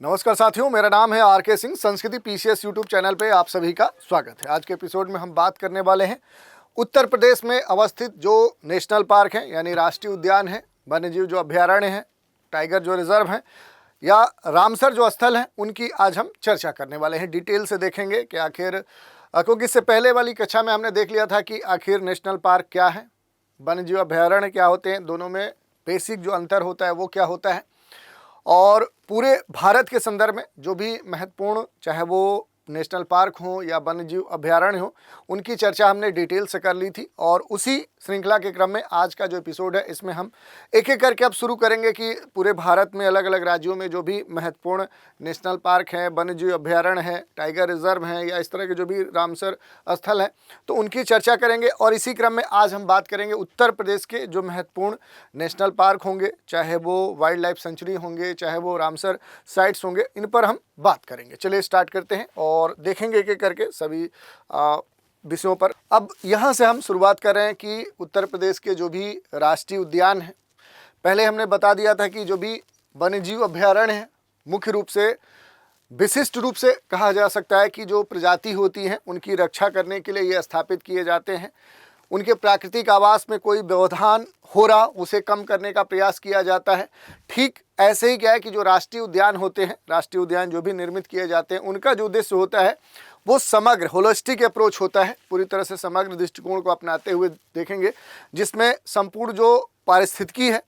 नमस्कार साथियों, मेरा नाम है आर.के. सिंह। संस्कृति पीसीएस यूट्यूब चैनल पे आप सभी का स्वागत है। आज के एपिसोड में हम बात करने वाले हैं उत्तर प्रदेश में अवस्थित जो नेशनल पार्क हैं, यानी राष्ट्रीय उद्यान है, वन्यजीव जो अभ्यारण्य हैं, टाइगर जो रिजर्व हैं या रामसर जो स्थल हैं, उनकी आज हम चर्चा करने वाले हैं। डिटेल से देखेंगे कि आखिर, क्योंकि इससे पहले वाली कक्षा में हमने देख लिया था कि आखिर नेशनल पार्क क्या है, वन्यजीव अभ्यारण्य क्या होते हैं, दोनों में बेसिक जो अंतर होता है वो क्या होता है, और पूरे भारत के संदर्भ में जो भी महत्वपूर्ण, चाहे वो नेशनल पार्क हो या वन्यजीव अभ्यारण्य हो, उनकी चर्चा हमने डिटेल से कर ली थी। और उसी श्रृंखला के क्रम में आज का जो एपिसोड है, इसमें हम एक एक करके अब शुरू करेंगे कि पूरे भारत में अलग अलग राज्यों में जो भी महत्वपूर्ण नेशनल पार्क हैं, वन्यजीव अभ्यारण्य हैं, टाइगर रिजर्व हैं या इस तरह के जो भी रामसर स्थल हैं, तो उनकी चर्चा करेंगे। और इसी क्रम में आज हम बात करेंगे उत्तर प्रदेश के जो महत्वपूर्ण नेशनल पार्क होंगे, चाहे वो वाइल्ड लाइफ सेंचुरी होंगे, चाहे वो रामसर साइट्स होंगे, इन पर हम बात करेंगे। चलिए स्टार्ट करते हैं और देखेंगे एक एक करके सभी विषयों पर। अब यहाँ से हम शुरुआत कर रहे हैं कि उत्तर प्रदेश के जो भी राष्ट्रीय उद्यान हैं, पहले हमने बता दिया था कि जो भी वन्यजीव अभ्यारण्य हैं, मुख्य रूप से विशिष्ट रूप से कहा जा सकता है कि जो प्रजाति होती हैं उनकी रक्षा करने के लिए ये स्थापित किए जाते हैं। उनके प्राकृतिक आवास में कोई व्यवधान हो रहा, उसे कम करने का प्रयास किया जाता है। ठीक ऐसे ही क्या है कि जो राष्ट्रीय उद्यान होते हैं, राष्ट्रीय उद्यान जो भी निर्मित किए जाते हैं, उनका जो उद्देश्य होता है वो समग्र होलिस्टिक अप्रोच होता है, पूरी तरह से समग्र दृष्टिकोण को अपनाते हुए देखेंगे, जिसमें संपूर्ण जो पारिस्थितिकी है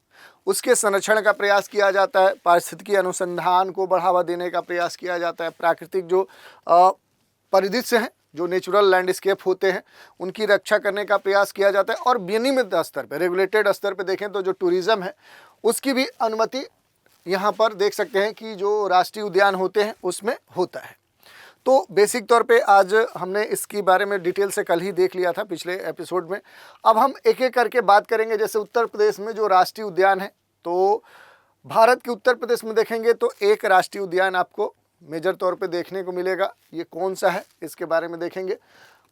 उसके संरक्षण का प्रयास किया जाता है, पारिस्थितिकी अनुसंधान को बढ़ावा देने का प्रयास किया जाता है, प्राकृतिक जो परिदृश्य हैं, जो नेचुरल लैंडस्केप होते हैं, उनकी रक्षा करने का प्रयास किया जाता है। और विनियमित स्तर पर, रेगुलेटेड स्तर पर देखें तो जो टूरिज़्म है उसकी भी अनुमति यहाँ पर देख सकते हैं कि जो राष्ट्रीय उद्यान होते हैं उसमें होता है। तो बेसिक तौर पे आज हमने इसके बारे में डिटेल से कल ही देख लिया था पिछले एपिसोड में। अब हम एक एक करके बात करेंगे। जैसे उत्तर प्रदेश में जो राष्ट्रीय उद्यान है, तो भारत के उत्तर प्रदेश में देखेंगे तो एक राष्ट्रीय उद्यान आपको मेजर तौर पे देखने को मिलेगा। ये कौन सा है, इसके बारे में देखेंगे।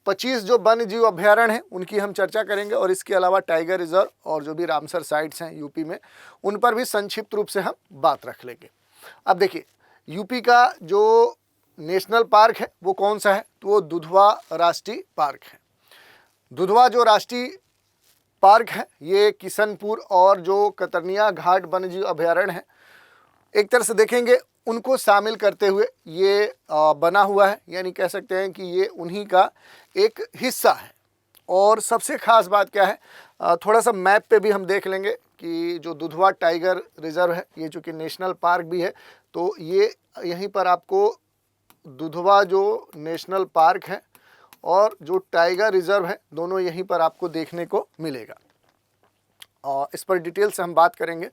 25 जो वन्यजीव अभ्यारण्य हैं उनकी हम चर्चा करेंगे, और इसके अलावा टाइगर रिजर्व और जो भी रामसर साइट्स हैं यूपी में, उन पर भी संक्षिप्त रूप से हम बात रख लेंगे। अब देखिए, यूपी का जो नेशनल पार्क है वो कौन सा है, तो वो दुधवा राष्ट्रीय पार्क है। दुधवा जो राष्ट्रीय पार्क है ये किशनपुर और जो कतरनिया घाट वन्यजीव अभ्यारण्य है, एक तरह से देखेंगे उनको शामिल करते हुए ये बना हुआ है, यानी कह सकते हैं कि ये उन्हीं का एक हिस्सा है। और सबसे ख़ास बात क्या है, थोड़ा सा मैप पे भी हम देख लेंगे कि जो दुधवा टाइगर रिजर्व है, ये चूँकि नेशनल पार्क भी है, तो ये यहीं पर आपको दुधवा जो नेशनल पार्क है और जो टाइगर रिजर्व है, दोनों यहीं पर आपको देखने को मिलेगा। और इस पर डिटेल से हम बात करेंगे।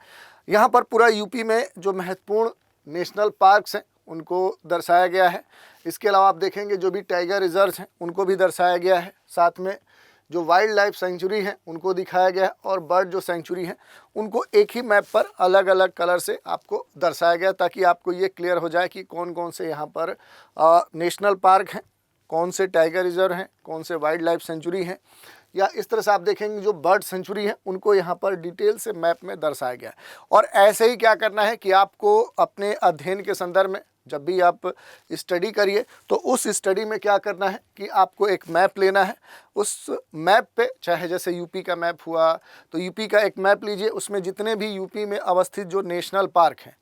यहाँ पर पूरा यूपी में जो महत्वपूर्ण नेशनल पार्क्स हैं उनको दर्शाया गया है। इसके अलावा आप देखेंगे जो भी टाइगर रिजर्व्स हैं उनको भी दर्शाया गया है। साथ में जो वाइल्ड लाइफ सेंचुरी हैं उनको दिखाया गया है, और बर्ड जो सेंचुरी हैं उनको एक ही मैप पर अलग अलग कलर से आपको दर्शाया गया, ताकि आपको ये क्लियर हो जाए कि कौन कौन से यहाँ पर नेशनल पार्क हैं, कौन से टाइगर रिजर्व हैं, कौन से वाइल्ड लाइफ सेंचुरी हैं, या इस तरह से आप देखेंगे जो बर्ड सेंचुरी है उनको यहाँ पर डिटेल से मैप में दर्शाया गया है। और ऐसे ही क्या करना है कि आपको अपने अध्ययन के संदर्भ में जब भी आप स्टडी करिए, तो उस स्टडी में क्या करना है कि आपको एक मैप लेना है। उस मैप पे, चाहे जैसे यूपी का मैप हुआ तो यूपी का एक मैप लीजिए, उसमें जितने भी यूपी में अवस्थित जो नेशनल पार्क हैं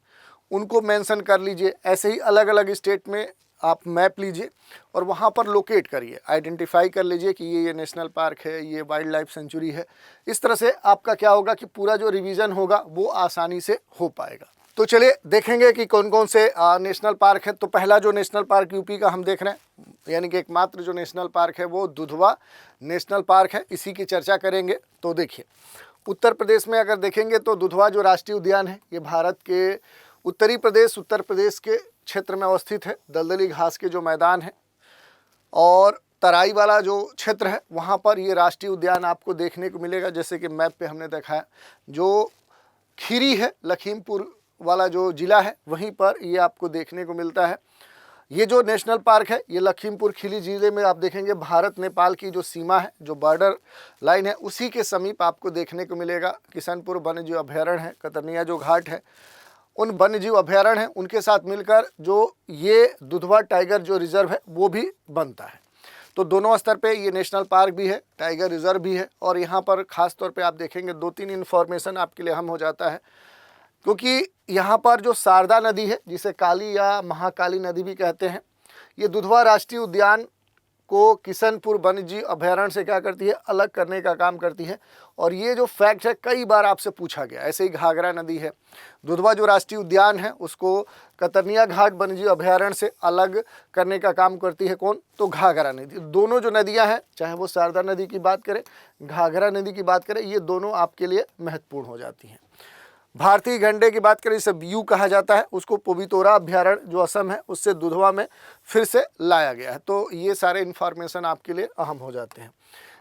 उनको मेंशन कर लीजिए। ऐसे ही अलग अलग स्टेट में आप मैप लीजिए और वहाँ पर लोकेट करिए, आइडेंटिफाई कर लीजिए कि ये नेशनल पार्क है, ये वाइल्ड लाइफ सेंचुरी है। इस तरह से आपका क्या होगा कि पूरा जो रिवीजन होगा वो आसानी से हो पाएगा। तो चलिए देखेंगे कि कौन कौन से नेशनल पार्क हैं। तो पहला जो नेशनल पार्क यूपी का हम देख रहे हैं, यानी कि एकमात्र जो नेशनल पार्क है वो दुधवा नेशनल पार्क है, इसी की चर्चा करेंगे। तो देखिए, उत्तर प्रदेश में अगर देखेंगे तो दुधवा जो राष्ट्रीय उद्यान है ये भारत के उत्तर प्रदेश के क्षेत्र में अवस्थित है। दलदली घास के जो मैदान है और तराई वाला जो क्षेत्र है, वहाँ पर ये राष्ट्रीय उद्यान आपको देखने को मिलेगा। जैसे कि मैप पे हमने देखा है, जो खीरी है, लखीमपुर वाला जो ज़िला है, वहीं पर ये आपको देखने को मिलता है। ये जो नेशनल पार्क है ये लखीमपुर खीरी ज़िले में आप देखेंगे भारत नेपाल की जो सीमा है, जो बॉर्डर लाइन है, उसी के समीप आपको देखने को मिलेगा। किशनपुर वन्यजीव अभ्यारण्य है, कतरनिया जो घाट है, उन वन्य जीव अभयारण्य हैं उनके साथ मिलकर जो ये दुधवा टाइगर जो रिजर्व है वो भी बनता है। तो दोनों स्तर पे ये नेशनल पार्क भी है, टाइगर रिजर्व भी है। और यहाँ पर ख़ास तौर पे आप देखेंगे 2-3 इन्फॉर्मेशन आपके लिए अहम हो जाता है, क्योंकि यहाँ पर जो शारदा नदी है, जिसे काली या महाकाली नदी भी कहते हैं, ये दुधवा राष्ट्रीय उद्यान को किशनपुर वन्यजीव अभयारण्य से क्या करती है, अलग करने का काम करती है। और ये जो फैक्ट है कई बार आपसे पूछा गया। ऐसे ही घाघरा नदी है, दुधवा जो राष्ट्रीय उद्यान है उसको कतरनिया घाट वन्यजीव अभयारण्य से अलग करने का काम करती है कौन, तो घाघरा नदी। दोनों जो नदियां हैं, चाहे वो शारदा नदी की बात करें, घाघरा नदी की बात करें, ये दोनों आपके लिए महत्वपूर्ण हो जाती हैं। भारतीय गंडे की बात करें, इसे बीयू कहा जाता है, उसको पोबितोरा अभयारण्य जो असम है उससे दुधवा में फिर से लाया गया है। तो ये सारे इन्फॉर्मेशन आपके लिए अहम हो जाते हैं।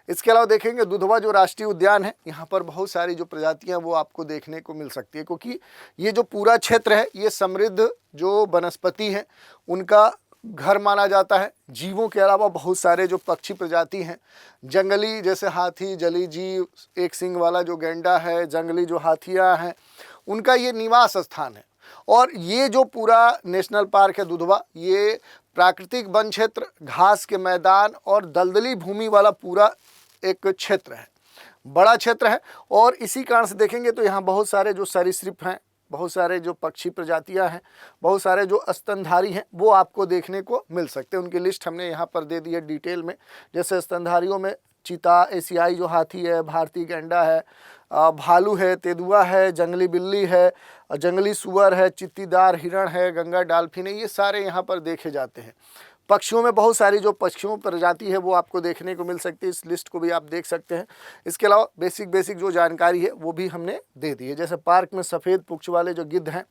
इसके अलावा देखेंगे दुधवा जो राष्ट्रीय उद्यान है, यहाँ पर बहुत सारी जो प्रजातियाँ वो आपको देखने को मिल सकती है, क्योंकि ये जो पूरा क्षेत्र है ये समृद्ध जो वनस्पति है उनका घर माना जाता है। जीवों के अलावा बहुत सारे जो पक्षी प्रजाति हैं, जंगली जैसे हाथी, जली जीव, एक सींग वाला जो गैंडा है, जंगली जो हाथियाँ हैं, उनका ये निवास स्थान है। और ये जो पूरा नेशनल पार्क है दुधवा, ये प्राकृतिक वन क्षेत्र, घास के मैदान और दलदली भूमि वाला पूरा एक क्षेत्र है, बड़ा क्षेत्र है। और इसी कारण से देखेंगे तो यहाँ बहुत सारे जो सरीसृप हैं, बहुत सारे जो पक्षी प्रजातियां हैं, बहुत सारे जो स्तनधारी हैं वो आपको देखने को मिल सकते हैं। उनकी लिस्ट हमने यहाँ पर दे दी है डिटेल में। जैसे स्तनधारियों में चीता, एशियाई जो हाथी है, भारतीय गैंडा है, भालू है, तेंदुआ है, जंगली बिल्ली है, जंगली सुअर है, चित्तीदार हिरण है, गंगा डॉल्फिन है, ये सारे यहाँ पर देखे जाते हैं। पक्षियों में बहुत सारी जो पक्षियों प्रजाति है वो आपको देखने को मिल सकती है, इस लिस्ट को भी आप देख सकते हैं। इसके अलावा बेसिक जो जानकारी है वो भी हमने दे दी है। जैसे पार्क में सफ़ेद पुंछ वाले जो गिद्ध हैं,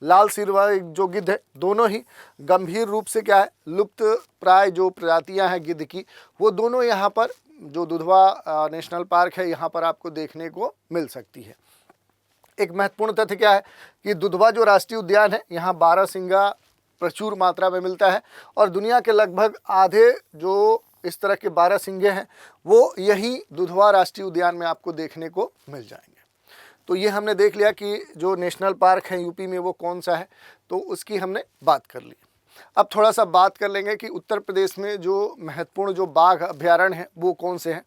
लाल सिर वाले जो गिद्ध है, दोनों ही गंभीर रूप से क्या है, लुप्त प्राय जो प्रजातियां हैं गिद्ध की, वो दोनों यहाँ पर जो दुधवा नेशनल पार्क है यहाँ पर आपको देखने को मिल सकती है। एक महत्वपूर्ण तथ्य क्या है कि दुधवा जो राष्ट्रीय उद्यान है यहाँ बारहसिंगा प्रचुर मात्रा में मिलता है। और दुनिया के लगभग आधे जो इस तरह के बारहसिंगे हैं वो यही दुधवा राष्ट्रीय उद्यान में आपको देखने को मिल जाएंगे। तो ये हमने देख लिया कि जो नेशनल पार्क है यूपी में वो कौन सा है, तो उसकी हमने बात कर ली। अब थोड़ा सा बात कर लेंगे कि उत्तर प्रदेश में जो महत्वपूर्ण जो बाघ अभयारण्य हैं वो कौन से हैं।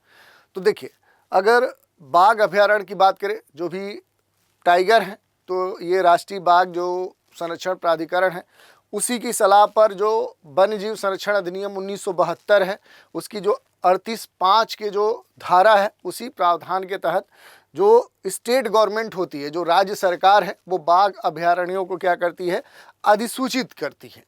तो देखिए, अगर बाघ अभयारण्य की बात करें, जो भी टाइगर हैं, तो ये राष्ट्रीय बाघ जो संरक्षण प्राधिकरण है उसी की सलाह पर जो वन्य जीव संरक्षण अधिनियम 1972 है उसकी जो 38(5) के जो धारा है उसी प्रावधान के तहत जो स्टेट गवर्नमेंट होती है, जो राज्य सरकार है, वो बाघ अभयारण्यों को क्या करती है, अधिसूचित करती है।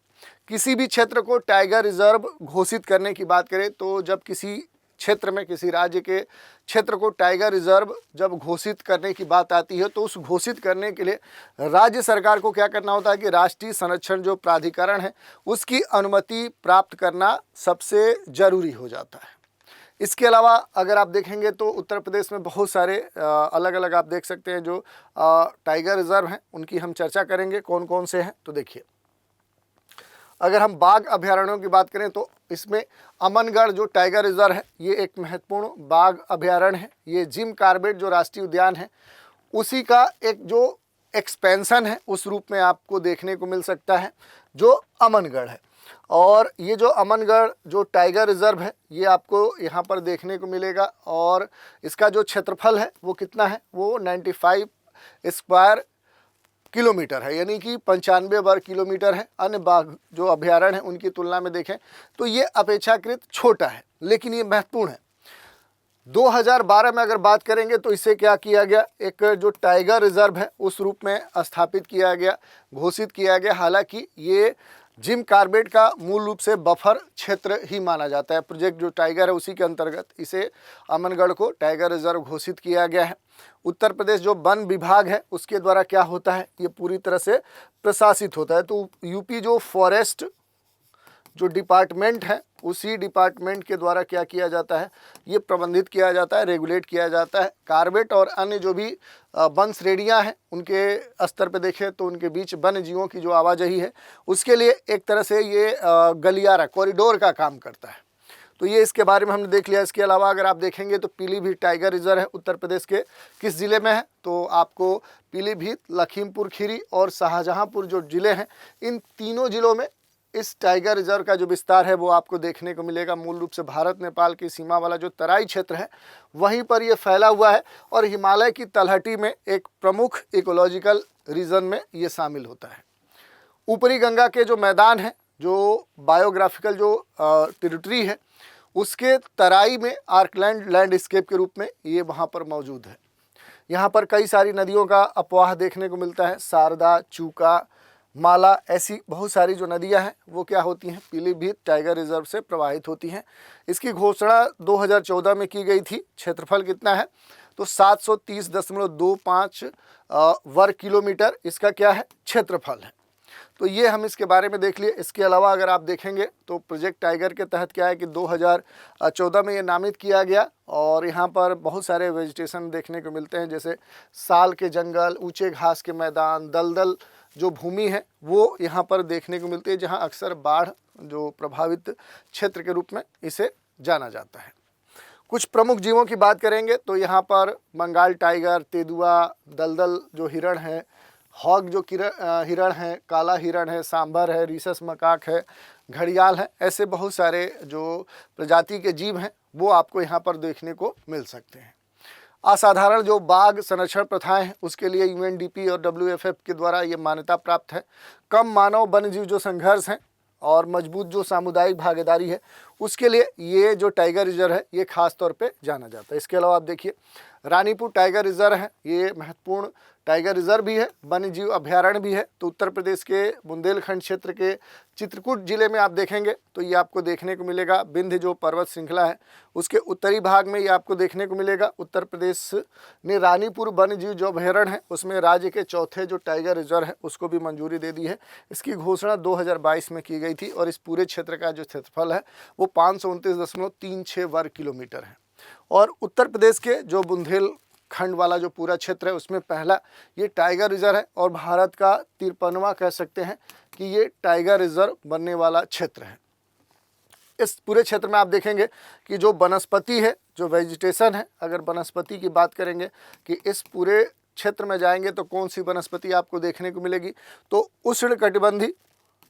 किसी भी क्षेत्र को टाइगर रिजर्व घोषित करने की बात करें तो जब किसी क्षेत्र में, किसी राज्य के क्षेत्र को टाइगर रिजर्व जब घोषित करने की बात आती है तो उस घोषित करने के लिए राज्य सरकार को क्या करना होता है कि राष्ट्रीय संरक्षण जो प्राधिकरण है उसकी अनुमति प्राप्त करना सबसे ज़रूरी हो जाता है। इसके अलावा अगर आप देखेंगे तो उत्तर प्रदेश में बहुत सारे अलग अलग आप देख सकते हैं जो टाइगर रिजर्व हैं, उनकी हम चर्चा करेंगे कौन कौन से हैं। तो देखिए, अगर हम बाघ अभयारण्यों की बात करें तो इसमें अमनगढ़ जो टाइगर रिजर्व है ये एक महत्वपूर्ण बाघ अभयारण्य है। ये जिम कॉर्बेट जो राष्ट्रीय उद्यान है उसी का एक जो एक्सपेंशन है उस रूप में आपको देखने को मिल सकता है जो अमनगढ़ है। और ये जो अमनगढ़ जो टाइगर रिजर्व है ये आपको यहाँ पर देखने को मिलेगा। और इसका जो क्षेत्रफल है वो कितना है, वो 95 स्क्वायर किलोमीटर है, यानी कि 95 वर्ग किलोमीटर है। अन्य बाघ जो अभयारण्य है उनकी तुलना में देखें तो ये अपेक्षाकृत छोटा है, लेकिन ये महत्वपूर्ण है। 2012 में अगर बात करेंगे तो इसे क्या किया गया, एक जो टाइगर रिजर्व है उस रूप में स्थापित किया गया, घोषित किया गया। हालांकि ये जिम कॉर्बेट का मूल रूप से बफर क्षेत्र ही माना जाता है। प्रोजेक्ट जो टाइगर है उसी के अंतर्गत इसे अमनगढ़ को टाइगर रिजर्व घोषित किया गया है। उत्तर प्रदेश जो वन विभाग है उसके द्वारा क्या होता है, ये पूरी तरह से प्रशासित होता है। तो यूपी जो फॉरेस्ट जो डिपार्टमेंट है उसी डिपार्टमेंट के द्वारा क्या किया जाता है, ये प्रबंधित किया जाता है, रेगुलेट किया जाता है। कॉर्बेट और अन्य जो भी वन श्रेणियाँ हैं उनके स्तर पे देखें तो उनके बीच वन्य जीवों की जो आवाजाही है उसके लिए एक तरह से ये गलियारा, कॉरिडोर का काम करता है। तो ये इसके बारे में हमने देख लिया। इसके अलावा अगर आप देखेंगे तो पीलीभीत टाइगर रिजर्व है उत्तर प्रदेश के किस ज़िले में है, तो आपको पीलीभीत, लखीमपुर खीरी और शाहजहांपुर जो ज़िले हैं, इन तीनों ज़िलों में इस टाइगर रिजर्व का जो विस्तार है वो आपको देखने को मिलेगा। मूल रूप से भारत नेपाल की सीमा वाला जो तराई क्षेत्र है वहीं पर ये फैला हुआ है और हिमालय की तलहटी में एक प्रमुख इकोलॉजिकल रीजन में ये शामिल होता है। ऊपरी गंगा के जो मैदान हैं, जो बायोग्राफिकल जो टेरिटरी है, उसके तराई में आर्कलैंड लैंडस्केप के रूप में ये वहाँ पर मौजूद है। यहाँ पर कई सारी नदियों का अपवाह देखने को मिलता है। शारदा, चूका, माला, ऐसी बहुत सारी जो नदियां हैं वो क्या होती हैं, पीलीभीत टाइगर रिजर्व से प्रवाहित होती हैं। इसकी घोषणा 2014 में की गई थी। क्षेत्रफल कितना है, तो 730.25 वर्ग किलोमीटर इसका क्या है, क्षेत्रफल है। तो ये हम इसके बारे में देख लिए। इसके अलावा अगर आप देखेंगे तो प्रोजेक्ट टाइगर के तहत क्या है कि 2014 में ये नामित किया गया और यहाँ पर बहुत सारे वेजिटेशन देखने को मिलते हैं, जैसे साल के जंगल, ऊंचे घास के मैदान, दलदल जो भूमि है वो यहाँ पर देखने को मिलती है, जहाँ अक्सर बाढ़ जो प्रभावित क्षेत्र के रूप में इसे जाना जाता है। कुछ प्रमुख जीवों की बात करेंगे तो यहाँ पर बंगाल टाइगर, तेंदुआ, दलदल जो हिरण है, हॉग जो हिरण है, काला हिरण है, सांभर है, रीसस मकाक है, घड़ियाल है, ऐसे बहुत सारे जो प्रजाति के जीव हैं वो आपको यहाँ पर देखने को मिल सकते हैं। असाधारण जो बाघ संरक्षण प्रथाएं हैं उसके लिए यूएनडीपी और डब्ल्यूएफएफ के द्वारा ये मान्यता प्राप्त है। कम मानव वन्यजीव जो संघर्ष हैं और मजबूत जो सामुदायिक भागीदारी है उसके लिए ये जो टाइगर रिजर्व है ये खास तौर पे जाना जाता है। इसके अलावा आप देखिए रानीपुर टाइगर रिजर्व है, ये महत्वपूर्ण टाइगर रिजर्व भी है, वन्यजीव अभयारण्य भी है। तो उत्तर प्रदेश के बुंदेलखंड क्षेत्र के चित्रकूट जिले में आप देखेंगे तो ये आपको देखने को मिलेगा। विंध्य जो पर्वत श्रृंखला है उसके उत्तरी भाग में ये आपको देखने को मिलेगा। उत्तर प्रदेश ने रानीपुर वन्यजीव जो अभयारण्य है उसमें राज्य के चौथे जो टाइगर रिजर्व है उसको भी मंजूरी दे दी है। इसकी घोषणा 2022 में की गई थी और इस पूरे क्षेत्र का जो क्षेत्रफल है वो 529.36 वर्ग किलोमीटर है। और उत्तर प्रदेश के जो बुंदेलखंड वाला जो पूरा क्षेत्र है उसमें पहला ये टाइगर रिजर्व है और भारत का 53वां कह सकते हैं कि ये टाइगर रिजर्व बनने वाला क्षेत्र है। इस पूरे क्षेत्र में आप देखेंगे कि जो वनस्पति है, जो वेजिटेशन है, अगर वनस्पति की बात करेंगे कि इस पूरे क्षेत्र में जाएंगे तो कौन सी वनस्पति आपको देखने को मिलेगी, तो उष्णकटिबंधी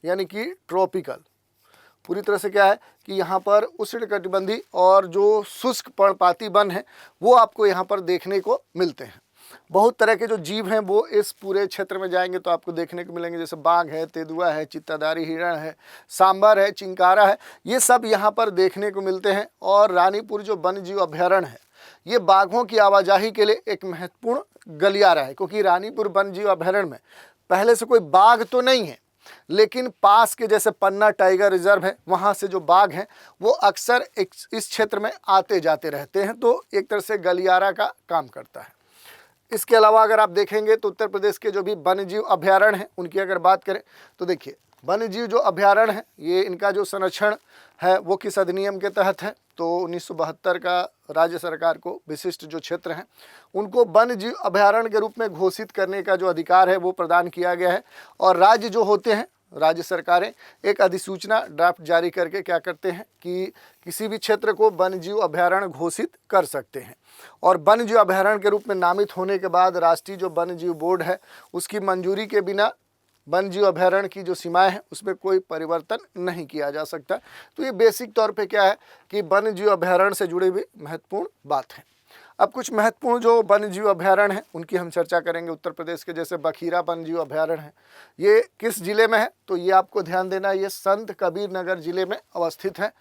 यानी कि ट्रॉपिकल, पूरी तरह से क्या है कि यहाँ पर उष्णकटिबंधी और जो शुष्क पर्णपाती वन है वो आपको यहाँ पर देखने को मिलते हैं। बहुत तरह के जो जीव हैं वो इस पूरे क्षेत्र में जाएंगे तो आपको देखने को मिलेंगे, जैसे बाघ है, तेंदुआ है, चित्ताधारी हिरण है, सांबर है, चिंकारा है, ये सब यहाँ पर देखने को मिलते हैं। और रानीपुर जो वन्यजीव अभयारण्य है ये बाघों की आवाजाही के लिए एक महत्वपूर्ण गलियारा है, क्योंकि रानीपुर वन्यजीव अभयारण्य में पहले से कोई बाघ तो नहीं है, लेकिन पास के जैसे पन्ना टाइगर रिजर्व है वहाँ से जो बाघ हैं वो अक्सर इस क्षेत्र में आते जाते रहते हैं, तो एक तरह से गलियारा का काम करता है। इसके अलावा अगर आप देखेंगे तो उत्तर प्रदेश के जो भी वन्यजीव अभयारण्य हैं उनकी अगर बात करें तो देखिए वन्यजीव जो अभयारण्य है ये इनका जो संरक्षण है वो किस अधिनियम के तहत है, तो 1972 का राज्य सरकार को विशिष्ट जो क्षेत्र हैं उनको वन्यजीव अभयारण्य के रूप में घोषित करने का जो अधिकार है वो प्रदान किया गया है। और राज्य जो होते हैं, राज्य सरकारें एक अधिसूचना ड्राफ्ट जारी करके क्या करते हैं कि किसी भी क्षेत्र को वन्यजीव अभयारण्य घोषित कर सकते हैं। और वन्यजीव अभयारण्य के रूप में नामित होने के बाद राष्ट्रीय जो वन्यजीव बोर्ड है उसकी मंजूरी के बिना वन्यजीव अभयारण्य की जो सीमाएं हैं उसमें कोई परिवर्तन नहीं किया जा सकता। तो ये बेसिक तौर पे क्या है कि वन्यजीव अभयारण्य से जुड़ी हुई महत्वपूर्ण बात है। अब कुछ महत्वपूर्ण जो वन्यजीव अभयारण्य हैं उनकी हम चर्चा करेंगे। उत्तर प्रदेश के जैसे बखीरा वन्यजीव अभयारण्य है, ये किस जिले में है, तो ये आपको ध्यान देना है, ये संत कबीर नगर जिले में अवस्थित है।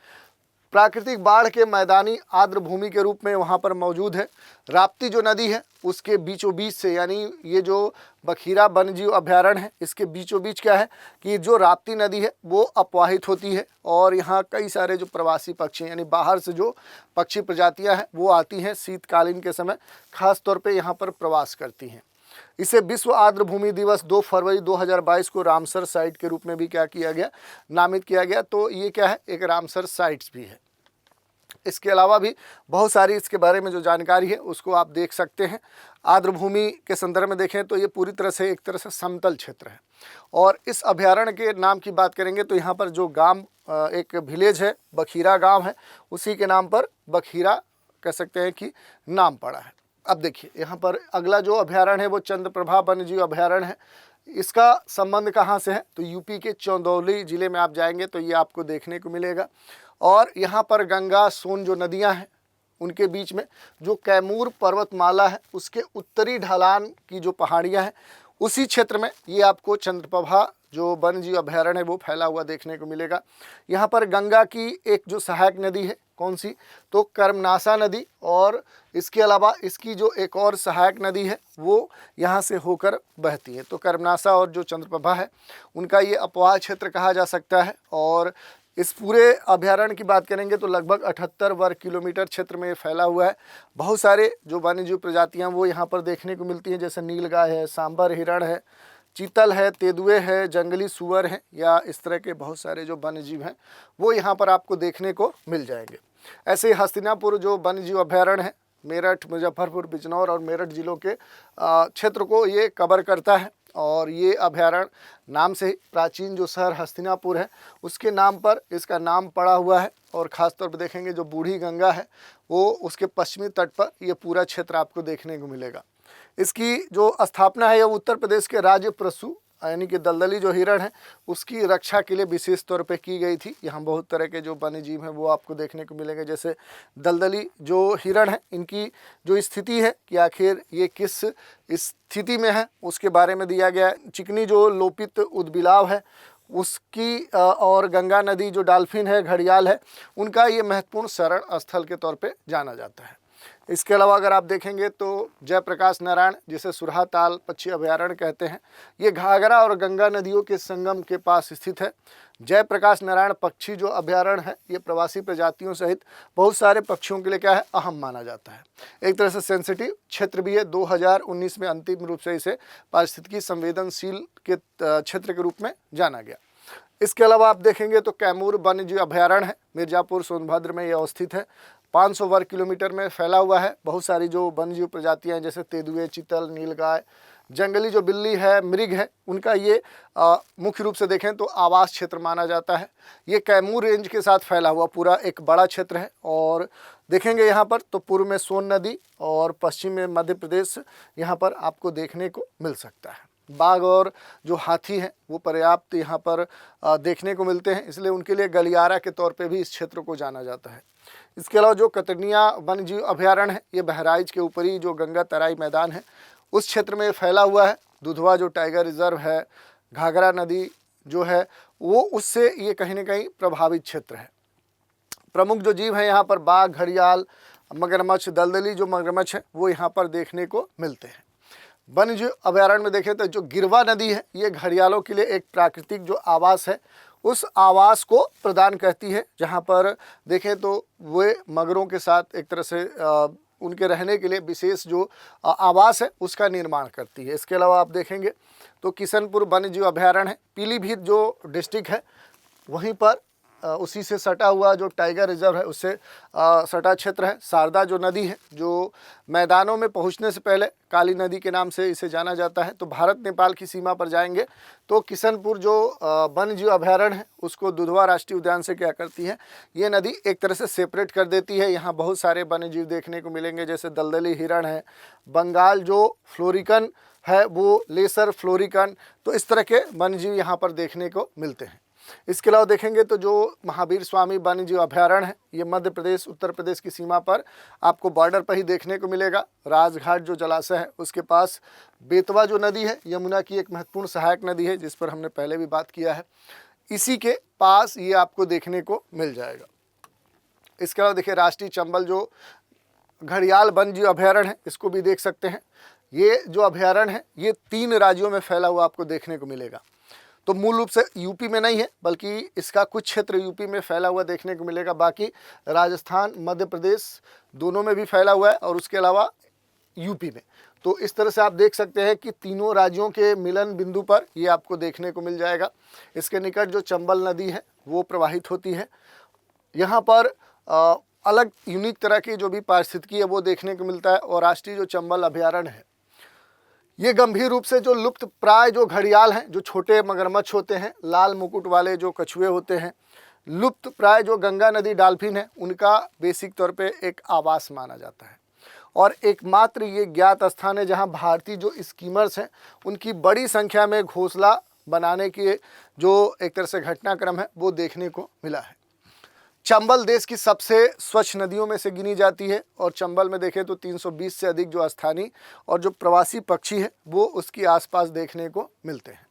प्राकृतिक बाढ़ के मैदानी आर्द्र भूमि के रूप में वहाँ पर मौजूद है। राप्ती जो नदी है उसके बीचों बीच से, यानी ये जो बखीरा वन्यजीव अभयारण्य है इसके बीचों बीच क्या है कि जो राप्ती नदी है वो अपवाहित होती है और यहाँ कई सारे जो प्रवासी पक्षी यानी बाहर से जो पक्षी प्रजातियाँ हैं वो आती हैं, शीतकालीन के समय खास तौर पे यहाँ पर प्रवास करती हैं। इसे विश्व आर्द्र भूमि दिवस 2 फरवरी 2022 को रामसर साइट के रूप में भी क्या किया गया, नामित किया गया। तो ये क्या है, एक रामसर साइट्स भी है। इसके अलावा भी बहुत सारी इसके बारे में जो जानकारी है उसको आप देख सकते हैं। आर्द्र भूमि के संदर्भ में देखें तो ये पूरी तरह से एक तरह से समतल क्षेत्र है। और इस अभयारण्य के नाम की बात करेंगे तो यहाँ पर जो एक विलेज है, बखीरा गांव है, उसी के नाम पर बखीरा कह सकते हैं कि नाम पड़ा है। अब देखिए यहाँ पर अगला जो अभयारण्य है वो चंद्रप्रभा वन्यजीव अभयारण्य है। इसका संबंध कहाँ से है, तो यूपी के चंदौली जिले में आप जाएंगे तो ये आपको देखने को मिलेगा। और यहाँ पर गंगा सोन जो नदियाँ हैं उनके बीच में जो कैमूर पर्वतमाला है उसके उत्तरी ढलान की जो पहाड़ियाँ हैं उसी क्षेत्र में ये आपको चंद्रप्रभा जो वन्यजीव अभयारण्य है वो फैला हुआ देखने को मिलेगा। यहाँ पर गंगा की एक जो सहायक नदी है, कौन सी, तो कर्मनासा नदी, और इसके अलावा इसकी जो एक और सहायक नदी है वो यहाँ से होकर बहती है। तो कर्मनासा और जो चंद्रप्रभा है उनका ये अपवाह क्षेत्र कहा जा सकता है। और इस पूरे अभयारण्य की बात करेंगे तो लगभग 78 वर्ग किलोमीटर क्षेत्र में फैला हुआ है। बहुत सारे जो वन्यजीव प्रजातियाँ वो यहाँ पर देखने को मिलती हैं, जैसे नीलगाय है, सांबर हिरण है, चीतल है, तेंदुए है, जंगली सुअर हैं, या इस तरह के बहुत सारे जो वन्यजीव हैं वो यहाँ पर आपको देखने को मिल जाएंगे। ऐसे ही हस्तिनापुर जो वन्यजीव अभयारण्य है मेरठ, मुजफ्फरपुर, बिजनौर और मेरठ जिलों के क्षेत्र को ये कवर करता है। और ये अभयारण्य नाम से ही प्राचीन जो शहर हस्तिनापुर है उसके नाम पर इसका नाम पड़ा हुआ है। और ख़ास तौर पर देखेंगे जो बूढ़ी गंगा है वो उसके पश्चिमी तट पर ये पूरा क्षेत्र आपको देखने को मिलेगा। इसकी जो स्थापना है ये उत्तर प्रदेश के राज्य पशु यानी कि दलदली जो हिरण है उसकी रक्षा के लिए विशेष तौर पे की गई थी। यहाँ बहुत तरह के जो वन्यजीव हैं वो आपको देखने को मिलेंगे, जैसे दलदली जो हिरण है इनकी जो स्थिति है कि आखिर ये किस स्थिति में है उसके बारे में दिया गया है। चिकनी जो लोपित उदबिलाव है उसकी और गंगा नदी जो डॉल्फिन है, घड़ियाल है, उनका ये महत्वपूर्ण शरण स्थल के तौर पे जाना जाता है। इसके अलावा अगर आप देखेंगे तो जयप्रकाश नारायण, जिसे सुरहा ताल पक्षी अभयारण्य कहते हैं, ये घाघरा और गंगा नदियों के संगम के पास स्थित है। जयप्रकाश नारायण पक्षी जो अभयारण्य है ये प्रवासी प्रजातियों सहित बहुत सारे पक्षियों के लिए क्या है, अहम माना जाता है। एक तरह से सेंसिटिव क्षेत्र भी है। 2019 में अंतिम रूप से इसे पारिस्थितिकी संवेदनशील के क्षेत्र के रूप में जाना गया। इसके अलावा आप देखेंगे तो कैमूर वन्यजीव अभयारण्य है, मिर्जापुर सोनभद्र में ये अवस्थित है। 500 वर्ग किलोमीटर में फैला हुआ है। बहुत सारी जो वन्यजीव प्रजातियां हैं जैसे तेंदुए, चीतल, नीलगाय, जंगली जो बिल्ली है, मृग है, उनका ये मुख्य रूप से देखें तो आवास क्षेत्र माना जाता है। ये कैमूर रेंज के साथ फैला हुआ पूरा एक बड़ा क्षेत्र है। और देखेंगे यहाँ पर तो पूर्व में सोन नदी और पश्चिम में मध्य प्रदेश यहाँ पर आपको देखने को मिल सकता है। बाघ और जो हाथी हैं वो पर्याप्त यहाँ पर देखने को मिलते हैं, इसलिए उनके लिए गलियारा के तौर पे भी इस क्षेत्र को जाना जाता है। इसके अलावा जो कतरनिया वन्यजीव अभयारण्य है ये बहराइच के ऊपरी जो गंगा तराई मैदान है उस क्षेत्र में फैला हुआ है। दुधवा जो टाइगर रिजर्व है, घाघरा नदी जो है वो उससे ये कहीं ना कहीं प्रभावित क्षेत्र है। प्रमुख जो जीव हैं यहाँ पर बाघ, घड़ियाल, मगरमच्छ, दलदली जो मगरमच्छ है वो यहाँ पर देखने को मिलते हैं। वन्यजीव अभयारण्य में देखें तो जो गिरवा नदी है ये घड़ियालों के लिए एक प्राकृतिक जो आवास है उस आवास को प्रदान करती है, जहाँ पर देखें तो वे मगरों के साथ एक तरह से उनके रहने के लिए विशेष जो आवास है उसका निर्माण करती है। इसके अलावा आप देखेंगे तो किशनपुर वन्यजीव अभयारण्य है, पीलीभीत जो डिस्ट्रिक्ट है वहीं पर उसी से सटा हुआ जो टाइगर रिजर्व है उससे सटा क्षेत्र है। शारदा जो नदी है जो मैदानों में पहुंचने से पहले काली नदी के नाम से इसे जाना जाता है। तो भारत नेपाल की सीमा पर जाएंगे तो किशनपुर जो वन्यजीव अभयारण्य है उसको दुधवा राष्ट्रीय उद्यान से क्या करती है, ये नदी एक तरह से सेपरेट कर देती है। यहाँ बहुत सारे वन्यजीव देखने को मिलेंगे, जैसे दलदली हिरण है, बंगाल जो फ्लोरिकन है वो लेसर फ्लोरिकन, तो इस तरह के वन्यजीव यहाँ पर देखने को मिलते हैं। इसके अलावा देखेंगे तो जो महावीर स्वामी वन्यजीव अभयारण्य है ये मध्य प्रदेश उत्तर प्रदेश की सीमा पर आपको बॉर्डर पर ही देखने को मिलेगा। राजघाट जो जलाशय है उसके पास बेतवा जो नदी है यमुना की एक महत्वपूर्ण सहायक नदी है जिस पर हमने पहले भी बात किया है, इसी के पास ये आपको देखने को मिल जाएगा। इसके अलावा देखिए राष्ट्रीय चंबल जो घड़ियाल वन्यजीव अभयारण्य है इसको भी देख सकते हैं। ये जो अभयारण्य है ये 3 राज्यों में फैला हुआ आपको देखने को मिलेगा। तो मूल रूप से यूपी में नहीं है बल्कि इसका कुछ क्षेत्र यूपी में फैला हुआ देखने को मिलेगा, बाकी राजस्थान, मध्य प्रदेश दोनों में भी फैला हुआ है और उसके अलावा यूपी में। तो इस तरह से आप देख सकते हैं कि तीनों राज्यों के मिलन बिंदु पर ये आपको देखने को मिल जाएगा। इसके निकट जो चंबल नदी है वो प्रवाहित होती है। यहाँ पर अलग यूनिक तरह की जो भी पारिस्थितिकी है वो देखने को मिलता है। और राष्ट्रीय जो चंबल अभयारण्य है ये गंभीर रूप से जो लुप्त प्राय जो घड़ियाल हैं, जो छोटे मगरमच्छ होते हैं, लाल मुकुट वाले जो कछुए होते हैं, लुप्त प्राय जो गंगा नदी डॉल्फिन है उनका बेसिक तौर पे एक आवास माना जाता है और एकमात्र ये ज्ञात स्थान है जहां भारतीय जो स्कीमर्स हैं उनकी बड़ी संख्या में घोंसला बनाने की जो एक तरह से घटनाक्रम है वो देखने को मिला है। चंबल देश की सबसे स्वच्छ नदियों में से गिनी जाती है और चंबल में देखें तो 320 से अधिक जो स्थानीय और जो प्रवासी पक्षी हैं वो उसके आसपास देखने को मिलते हैं।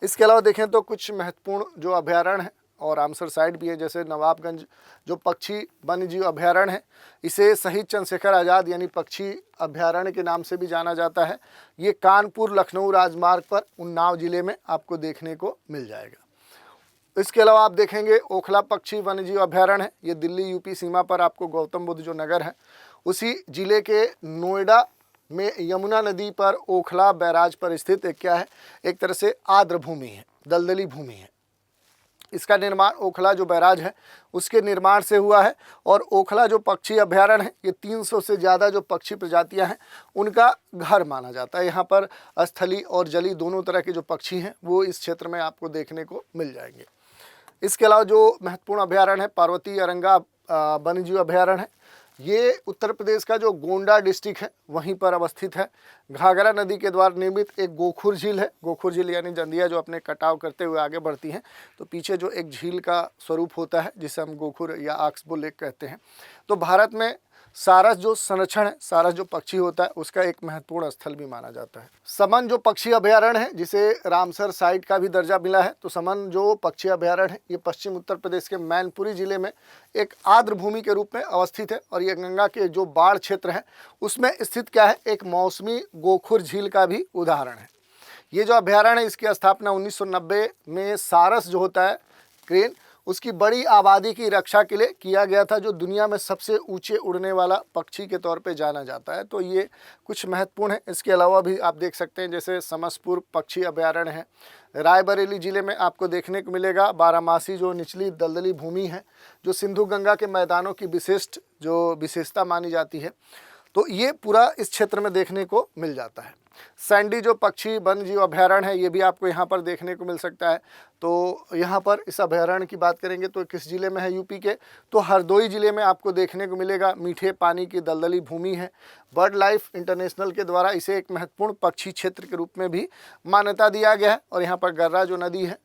इसके अलावा देखें तो कुछ महत्वपूर्ण जो अभयारण्य हैं और रामसर साइट भी है, जैसे नवाबगंज जो पक्षी वन्यजीव अभयारण्य है, इसे शहीद चंद्रशेखर आज़ाद यानी पक्षी अभयारण्य के नाम से भी जाना जाता है। ये कानपुर लखनऊ राजमार्ग पर उन्नाव जिले में आपको देखने को मिल जाएगा। इसके अलावा आप देखेंगे ओखला पक्षी वन्यजीव अभयारण्य है, ये दिल्ली यूपी सीमा पर आपको गौतम बुद्ध जो नगर है उसी जिले के नोएडा में यमुना नदी पर ओखला बैराज पर स्थित एक क्या है, एक तरह से आर्द्र भूमि है, दलदली भूमि है। इसका निर्माण ओखला जो बैराज है उसके निर्माण से हुआ है और ओखला जो पक्षी अभयारण्य है ये 300 से ज़्यादा जो पक्षी प्रजातियां हैं उनका घर माना जाता है। यहाँ पर स्थलीय और जलीय दोनों तरह के जो पक्षी हैं वो इस क्षेत्र में आपको देखने को मिल जाएंगे। इसके अलावा जो महत्वपूर्ण अभयारण्य है पार्वती अरंगा वन्यजीव अभयारण्य है, ये उत्तर प्रदेश का जो गोंडा डिस्ट्रिक्ट है वहीं पर अवस्थित है। घाघरा नदी के द्वारा निर्मित एक गोखुर झील है। गोखुर झील यानी जंदिया जो अपने कटाव करते हुए आगे बढ़ती हैं तो पीछे जो एक झील का स्वरूप होता है जिसे हम गोखुर या ऑक्सबो लेक कहते हैं। तो भारत में सारस जो संरक्षण है, सारस जो पक्षी होता है उसका एक महत्वपूर्ण स्थल भी माना जाता है। समन जो पक्षी अभयारण्य है जिसे रामसर साइट का भी दर्जा मिला है, तो समन जो पक्षी अभयारण्य है ये पश्चिम उत्तर प्रदेश के मैनपुरी जिले में एक आर्द्र भूमि के रूप में अवस्थित है और ये गंगा के जो बाढ़ क्षेत्र है उसमें स्थित क्या है, एक मौसमी गोखुर झील का भी उदाहरण है। ये जो अभयारण्य है इसकी स्थापना 1990 में सारस जो होता है क्रेन, उसकी बड़ी आबादी की रक्षा के लिए किया गया था, जो दुनिया में सबसे ऊंचे उड़ने वाला पक्षी के तौर पे जाना जाता है। तो ये कुछ महत्वपूर्ण है। इसके अलावा भी आप देख सकते हैं जैसे समसपुर पक्षी अभयारण्य है, रायबरेली ज़िले में आपको देखने को मिलेगा। बारामासी जो निचली दलदली भूमि है जो सिंधु गंगा के मैदानों की विशेषता मानी जाती है, तो ये पूरा इस क्षेत्र में देखने को मिल जाता है। सैंडी जो पक्षी वन्यजीव अभयारण्य है ये भी आपको यहाँ पर देखने को मिल सकता है। तो यहाँ पर इस अभयारण्य की बात करेंगे तो किस ज़िले में है, यूपी के, तो हरदोई ज़िले में आपको देखने को मिलेगा। मीठे पानी की दलदली भूमि है। बर्ड लाइफ इंटरनेशनल के द्वारा इसे एक महत्वपूर्ण पक्षी क्षेत्र के रूप में भी मान्यता दिया गया है और यहाँ पर गर्रा जो नदी है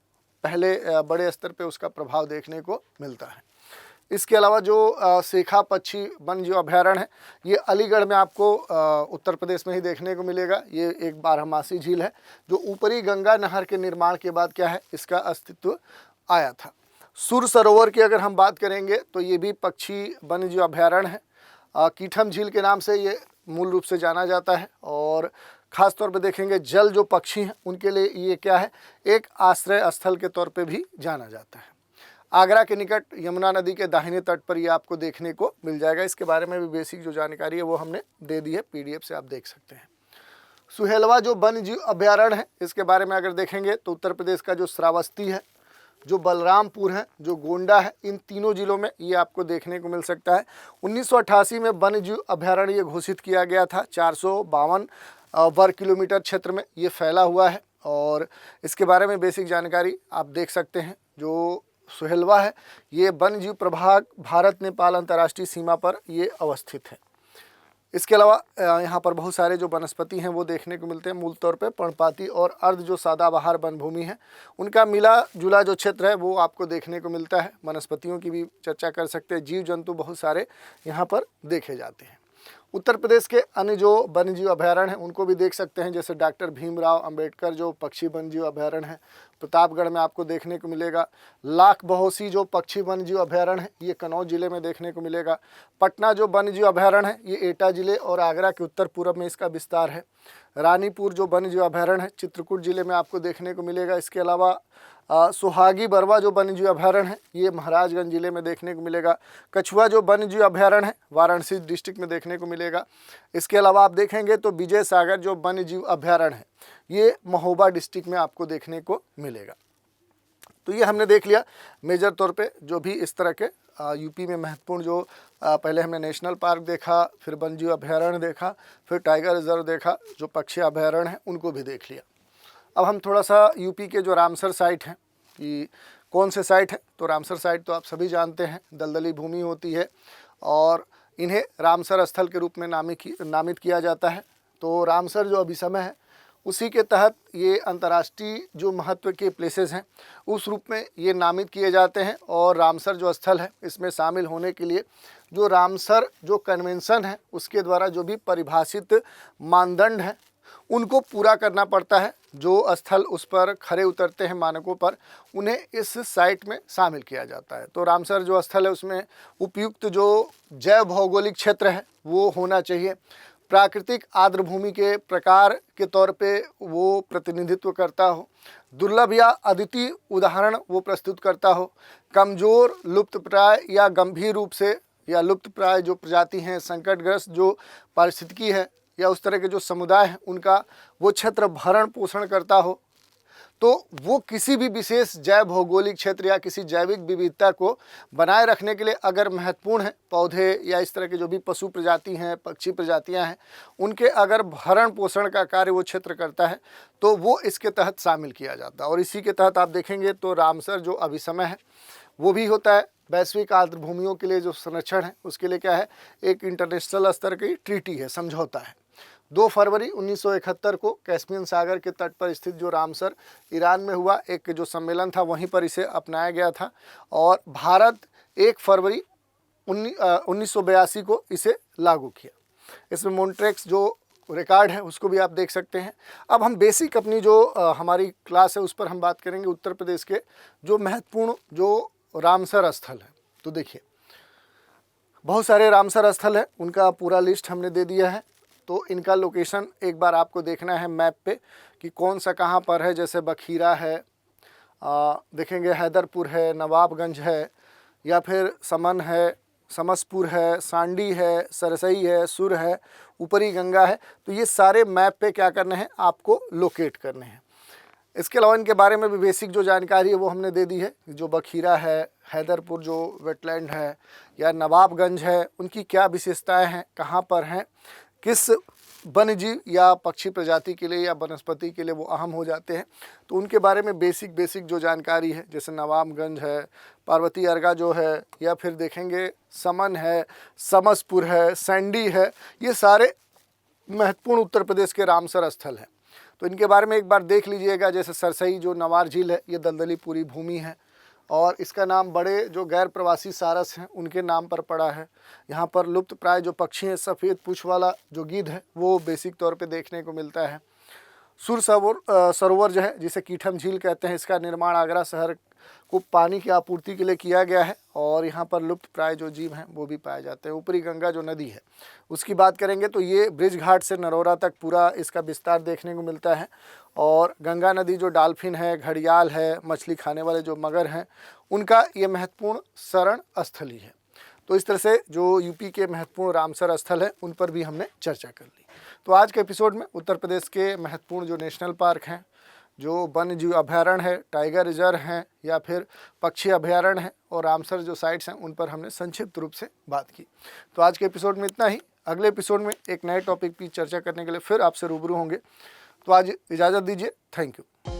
पहले बड़े स्तर पर उसका प्रभाव देखने को मिलता है। इसके अलावा जो सेखा पक्षी वन्यजीव अभयारण्य है ये अलीगढ़ में आपको उत्तर प्रदेश में ही देखने को मिलेगा। ये एक बारहमासी झील है जो ऊपरी गंगा नहर के निर्माण के बाद क्या है, इसका अस्तित्व आया था। सुर सरोवर की अगर हम बात करेंगे तो ये भी पक्षी वन्यजीव अभयारण्य है। कीठम झील के नाम से ये मूल रूप से जाना जाता है और ख़ास तौर पर देखेंगे जल जो पक्षी हैं उनके लिए ये क्या है, एक आश्रय स्थल के तौर पर भी जाना जाता है। आगरा के निकट यमुना नदी के दाहिने तट पर ये आपको देखने को मिल जाएगा। इसके बारे में भी बेसिक जो जानकारी है वो हमने दे दी है, PDF से आप देख सकते हैं। सुहेलवा जो वन्यजीव अभयारण्य है इसके बारे में अगर देखेंगे तो उत्तर प्रदेश का जो श्रावस्ती है, जो बलरामपुर है, जो गोंडा है, इन तीनों जिलों में ये आपको देखने को मिल सकता है। 1988 में वन्यजीव अभयारण्य ये घोषित किया गया था। 452 वर्ग किलोमीटर क्षेत्र में ये फैला हुआ है और इसके बारे में बेसिक जानकारी आप देख सकते हैं। जो सुहेलवा है ये वन्यजीव प्रभाग भारत नेपाल अंतर्राष्ट्रीय सीमा पर ये अवस्थित है। इसके अलावा यहाँ पर बहुत सारे जो वनस्पति हैं वो देखने को मिलते हैं। मूल तौर पे पर्णपाती और अर्ध जो सदाबहार वन भूमि है उनका मिला जुला जो क्षेत्र है वो आपको देखने को मिलता है। वनस्पतियों की भी चर्चा कर सकते हैं। जीव जंतु बहुत सारे यहाँ पर देखे जाते हैं। उत्तर प्रदेश के अन्य जो वन्यजीव अभयारण्य हैं उनको भी देख सकते हैं, जैसे डॉक्टर भीमराव अंबेडकर जो पक्षी वन्यजीव अभयारण्य है प्रतापगढ़ में आपको देखने को मिलेगा। लाख बहोसी जो पक्षी वन्यजीव अभयारण्य है ये कन्नौज जिले में देखने को मिलेगा। पटना जो वन्यजीव अभयारण्य है ये एटा जिले और आगरा के उत्तर पूर्व में इसका विस्तार है। रानीपुर जो वन्यजीव अभयारण्य है चित्रकूट जिले में आपको देखने को मिलेगा। इसके अलावा सुहागी बरवा जो वन्यजीव अभयारण्य है ये महाराजगंज जिले में देखने को मिलेगा। कछुआ जो वन्यजीव अभयारण्य है वाराणसी डिस्ट्रिक्ट में देखने को मिलेगा। इसके अलावा आप देखेंगे तो विजय सागर जो वन्यजीव अभयारण्य है ये महोबा डिस्ट्रिक्ट में आपको देखने को मिलेगा। तो ये हमने देख लिया मेजर तौर पे जो भी इस तरह के यूपी में महत्वपूर्ण जो पहले हमने नेशनल पार्क देखा, फिर वन्यजीव अभयारण्य देखा, फिर टाइगर रिजर्व देखा, जो पक्षी अभयारण्य हैं उनको भी देख लिया। अब हम थोड़ा सा यूपी के जो रामसर साइट हैं कि कौन से साइट हैं, तो रामसर साइट तो आप सभी जानते हैं, दलदली भूमि होती है और इन्हें रामसर स्थल के रूप में नामित किया जाता है। तो रामसर जो अभिसमय है उसी के तहत ये अंतर्राष्ट्रीय जो महत्व के प्लेसेस हैं उस रूप में ये नामित किए जाते हैं। और रामसर जो स्थल है इसमें शामिल होने के लिए जो रामसर जो कन्वेंशन है उसके द्वारा जो भी परिभाषित मानदंड हैं उनको पूरा करना पड़ता है। जो स्थल उस पर खरे उतरते हैं मानकों पर, उन्हें इस साइट में शामिल किया जाता है। तो रामसर जो स्थल है उसमें उपयुक्त जो जैव भौगोलिक क्षेत्र है वो होना चाहिए, प्राकृतिक आर्द्र भूमि के प्रकार के तौर पे वो प्रतिनिधित्व करता हो, दुर्लभ या अद्वितीय उदाहरण वो प्रस्तुत करता हो, कमज़ोर, लुप्तप्राय या गंभीर रूप से या लुप्तप्राय जो प्रजाति हैं, संकटग्रस्त जो पारिस्थितिकी है या उस तरह के जो समुदाय हैं उनका वो क्षेत्र भरण पोषण करता हो, तो वो किसी भी विशेष जैव भौगोलिक क्षेत्र या किसी जैविक विविधता को बनाए रखने के लिए अगर महत्वपूर्ण है, पौधे या इस तरह के जो भी पशु प्रजाति हैं, पक्षी प्रजातियां हैं, उनके अगर भरण पोषण का कार्य वो क्षेत्र करता है तो वो इसके तहत शामिल किया जाता है। और इसी के तहत आप देखेंगे तो रामसर जो अभिसमय है वो भी होता है। वैश्विक आर्द्र भूमियों के लिए जो संरक्षण है उसके लिए क्या है, एक इंटरनेशनल स्तर की ट्रीटी है, समझौता है। 2 फरवरी 1971 को कैस्पियन सागर के तट पर स्थित जो रामसर ईरान में हुआ एक जो सम्मेलन था वहीं पर इसे अपनाया गया था। और भारत 1 फरवरी 1982 को इसे लागू किया। इसमें मॉन्ट्रेक्स जो रिकॉर्ड है उसको भी आप देख सकते हैं। अब हम बेसिक अपनी जो हमारी क्लास है उस पर हम बात करेंगे उत्तर प्रदेश के जो महत्वपूर्ण जो रामसर स्थल है। तो देखिए बहुत सारे रामसर स्थल है, उनका पूरा लिस्ट हमने दे दिया है। तो इनका लोकेशन एक बार आपको देखना है मैप पे कि कौन सा कहाँ पर है। जैसे बखीरा है, देखेंगे हैदरपुर है, नवाबगंज है, या फिर समन है, समसपुर है, सांडी है, सरसई है, सुर है, ऊपरी गंगा है। तो ये सारे मैप पे क्या करने हैं, आपको लोकेट करने हैं। इसके अलावा इनके बारे में भी बेसिक जो जानकारी है वो हमने दे दी है। जो बखीरा है, हैदरपुर जो वेटलैंड है या नवाबगंज है, उनकी क्या विशेषताएं हैं, कहाँ पर हैं, किस वन्यजीव या पक्षी प्रजाति के लिए या वनस्पति के लिए वो अहम हो जाते हैं, तो उनके बारे में बेसिक जो जानकारी है। जैसे नवाबगंज है, पार्वती अर्गा जो है, या फिर देखेंगे समन है, समसपुर है, सैंडी है, ये सारे महत्वपूर्ण उत्तर प्रदेश के रामसर स्थल हैं। तो इनके बारे में एक बार देख लीजिएगा। जैसे सरसई जो नवार झील है, ये दलदली पूरी भूमि है और इसका नाम बड़े जो गैर प्रवासी सारस हैं उनके नाम पर पड़ा है। यहाँ पर लुप्त प्राय जो पक्षी हैं, सफ़ेद पूँछ वाला जो गिद्ध है वो बेसिक तौर पे देखने को मिलता है। सुर सरोवर जो है जिसे कीठम झील कहते हैं, इसका निर्माण आगरा शहर को पानी की आपूर्ति के लिए किया गया है और यहाँ पर लुप्त प्राय जो जीव हैं वो भी पाए जाते हैं। ऊपरी गंगा जो नदी है उसकी बात करेंगे तो ये ब्रिज घाट से नरोरा तक पूरा इसका विस्तार देखने को मिलता है। और गंगा नदी जो डॉल्फिन है, घड़ियाल है, मछली खाने वाले जो मगर हैं, उनका ये महत्वपूर्ण शरण स्थली है। तो इस तरह से जो यूपी के महत्वपूर्ण रामसर स्थल है उन पर भी हमने चर्चा कर ली। तो आज के एपिसोड में उत्तर प्रदेश के महत्वपूर्ण जो नेशनल पार्क हैं, जो वन्य जीव अभयारण्य है, टाइगर रिजर्व हैं या फिर पक्षी अभयारण्य हैं और रामसर जो साइट्स हैं, उन पर हमने संक्षिप्त रूप से बात की। तो आज के एपिसोड में इतना ही। अगले एपिसोड में एक नए टॉपिक की चर्चा करने के लिए फिर आपसे रूबरू होंगे। तो आज इजाज़त दीजिए। Thank you.